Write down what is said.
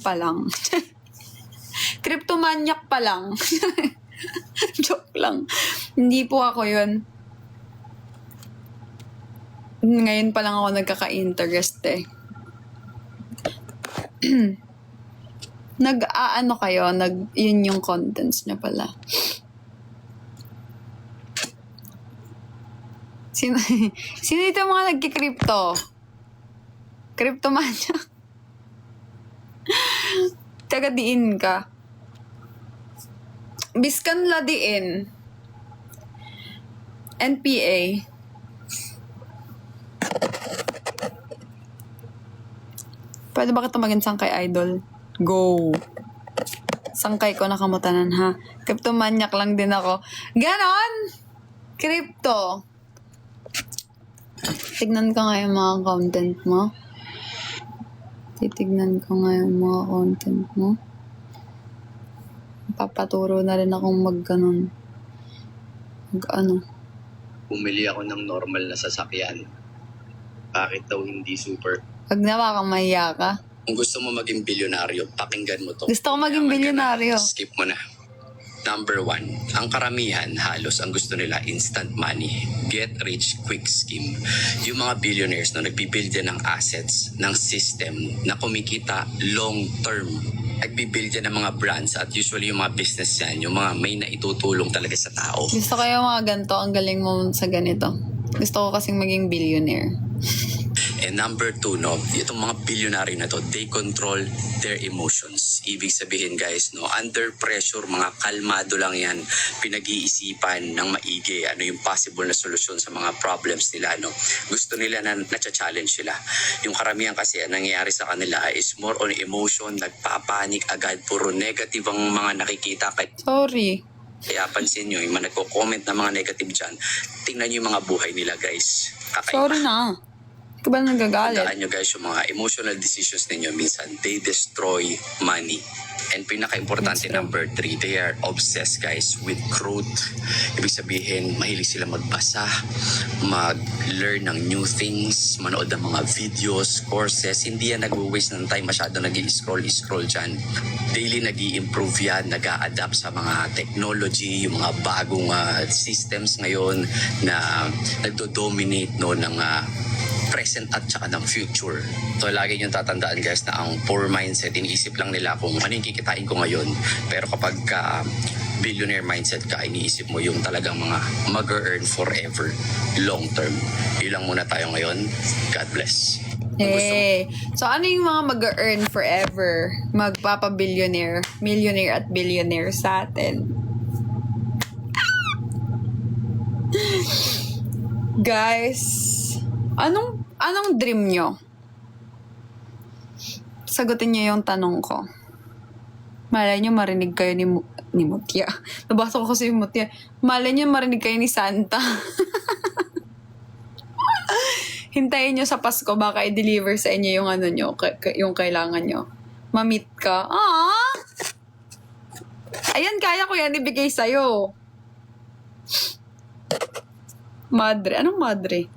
pa lang. Cryptomaniac pa lang. Joke lang. Hindi po ako yun. Ngayon pa lang ako nagkaka-interest eh. Nag-aano kayo? Yun yung contents niya pala. Sino dito mga nagki-crypto? Cryptomania. Taga-diin ka. Biskan la diin. NPA. Pwede ba kita maging sangkay, idol? Go. Sangkay ko nakamutanan, ha? Cryptomaniac lang din ako. Ganon! Crypto. Tignan ko nga yung mga content mo. Titignan ko nga yung mga content mo. Papaturo na rin akong mag-ganon. Mag-ano. Bumili ako ng normal na sasakyan. Bakit daw hindi super? Pag nawa kang mahiya ka. Kung gusto mo maging bilyonaryo, pakinggan mo to. Gusto ko maging bilyonaryo. Skip mo na. Number 1, ang karamihan halos ang gusto nila instant money. Get rich quick scheme. Yung mga billionaires na nagbibuild yan ng assets, ng system na kumikita long term. Nagbibuild yan ng mga brands at usually yung mga business yan, yung mga may naitutulong talaga sa tao. Gusto ko yung mga ganito. Ang galing mo sa ganito. Gusto ko kasing maging billionaire. And number 2, no, itong mga billionaire na to, they control their emotions. Ibig sabihin guys, no, under pressure, mga kalmado lang yan, pinag-iisipan ng maigi, ano yung possible na solusyon sa mga problems nila, no. Gusto nila na na-challenge sila. Yung karamihan kasi ang nangyayari sa kanila is more on emotion, nagpapanik agad, puro negative ang mga nakikita. Sorry. Kaya pansin nyo, yung mga nagko-comment na mga negative dyan, tingnan nyo yung mga buhay nila guys. Kakaiba. Sorry na. Ikaw ba nagagalit? Tandaan nyo guys, yung mga emotional decisions ninyo, minsan, they destroy money. And pinaka-importante, number 3, they are obsessed guys with growth. Ibig sabihin, mahilig sila magbasa, mag-learn ng new things, manood ng mga videos, courses. Hindi yan nag-waste ng time, masyado nag-scroll dyan. Daily nag-i-improve yan, nag-a-adapt sa mga technology, yung mga bagong systems ngayon na nagdo-dominate no, ng present at saka ng future. So lagi nyo tatandaan guys na ang poor mindset, iniisip lang nila kung ano yung kikitain ko ngayon. Pero kapag billionaire mindset ka, iniisip mo yung talagang mga mag-earn forever, long term. Yun lang muna tayo ngayon. God bless. Hey. So ano yung mga mag-earn forever? Magpapa-billionaire, millionaire at billionaire sa atin. Guys, anong dream nyo? Sagutin nyo yung tanong ko. Malay nyo marinig kayo ni Mutya. Nabasa ko kasi yung Mutya. Malay nyo marinig kayo ni Santa. Hintayin nyo sa Pasko, baka i-deliver sa inyo yung ano nyo, yung kailangan nyo. Ma-meet ka. Ah! Ayan, kaya ko yan ibigay sa'yo. Madre. Anong madre?